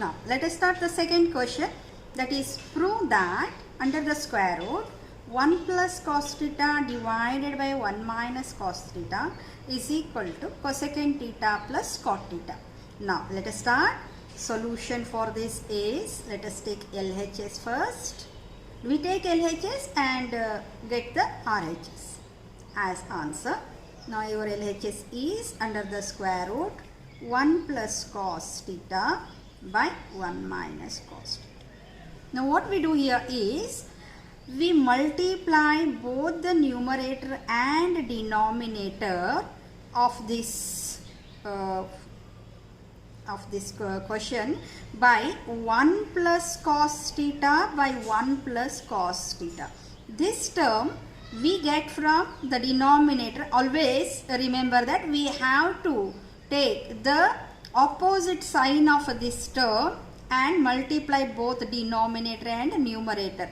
Now let us start the second question, that is prove that under the square root 1 plus cos theta divided by 1 minus cos theta is equal to cosecant theta plus cot theta. Now let us start. Solution for this is, let us take LHS first. We take LHS and get the RHS as answer. Now your LHS is under the square root 1 plus cos theta by 1 minus cos theta. Now what we do here is, we multiply both the numerator and denominator of this question by 1 plus cos theta by 1 plus cos theta. This term we get from the denominator. Always remember that we have to take the opposite sign of this term and multiply both denominator and numerator.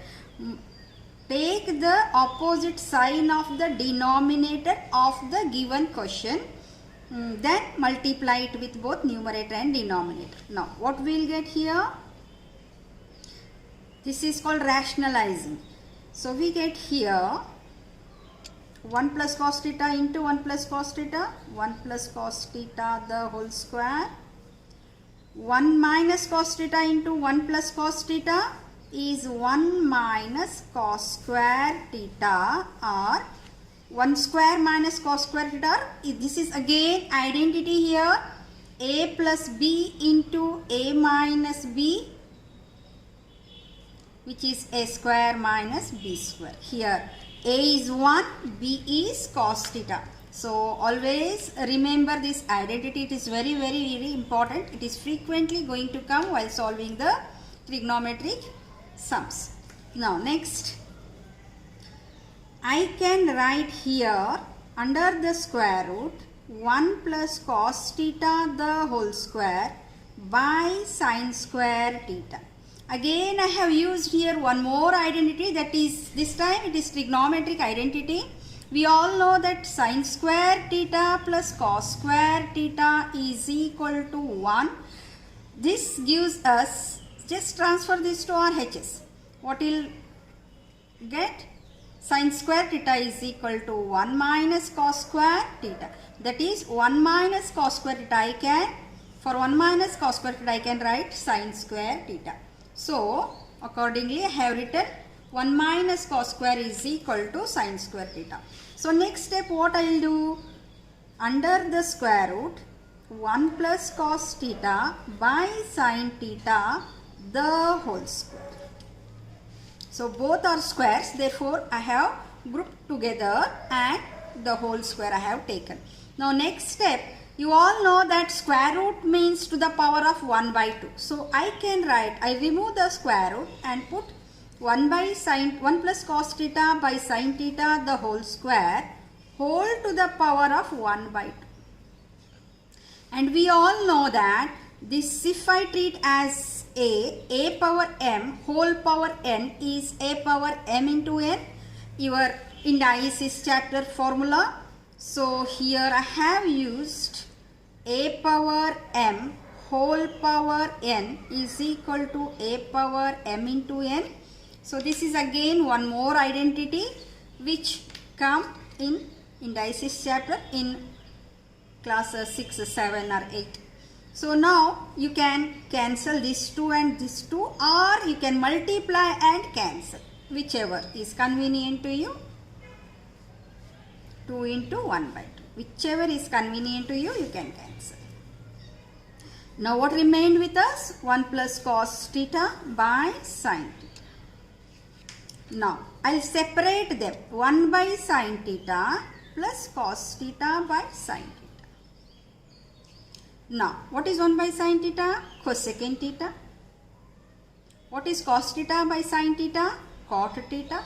Take the opposite sign of the denominator of the given question, then multiply it with both numerator and denominator. Now what we will get here? This is called rationalizing. So we get here 1 plus cos theta into 1 plus cos theta, 1 plus cos theta the whole square, 1 minus cos theta into 1 plus cos theta is 1 minus cos square theta, or 1 square minus cos square theta. This is again identity here, a plus b into a minus b, which is a square minus b square. Here a is 1, b is cos theta. So always remember this identity. It is very important. It is frequently going to come while solving the trigonometric sums. Now next, I can write here under the square root 1 plus cos theta the whole square by sin square theta. Again I have used here one more identity, that is, this time it is trigonometric identity. We all know that sin square theta plus cos square theta is equal to 1. This gives us, just transfer this to RHS. What will get? Sin square theta is equal to 1 minus cos square theta. That is 1 minus cos square theta. For 1 minus cos square theta I can write sin square theta. So accordingly I have written 1 minus cos square is equal to sin square theta. So next step what I will do? Under the square root 1 plus cos theta by sin theta the whole square. So both are squares, therefore I have grouped together and the whole square I have taken. Now next step, you all know that square root means to the power of 1 by 2. So I can write, I remove the square root and put 1 plus cos theta by sin theta the whole square whole to the power of 1 by 2. And we all know that this, if I treat as a power m whole power n is a power m into n, your indices chapter formula. So here I have used a power m whole power n is equal to a power m into n. So this is again one more identity which come in indices chapter in class 6, 7 or 8. So now you can cancel this 2 and this 2, or you can multiply and cancel, whichever is convenient to you. 2 into 1 by 2. Whichever is convenient to you, you can cancel. Now what remained with us? 1 plus cos theta by sin theta. Now I will separate them. 1 by sin theta plus cos theta by sin theta. Now what is 1 by sin theta? Cosecant theta. What is cos theta by sin theta? Cot theta,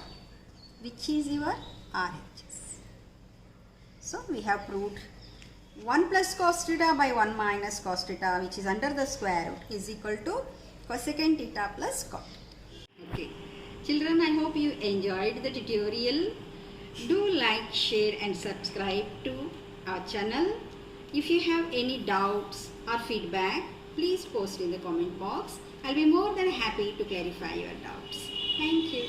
which is your RHS. So we have proved 1 plus cos theta by 1 minus cos theta, which is under the square root, is equal to cosecant theta plus cot. Okay. Children, I hope you enjoyed the tutorial. Do like, share and subscribe to our channel. If you have any doubts or feedback, please post in the comment box. I'll be more than happy to clarify your doubts. Thank you.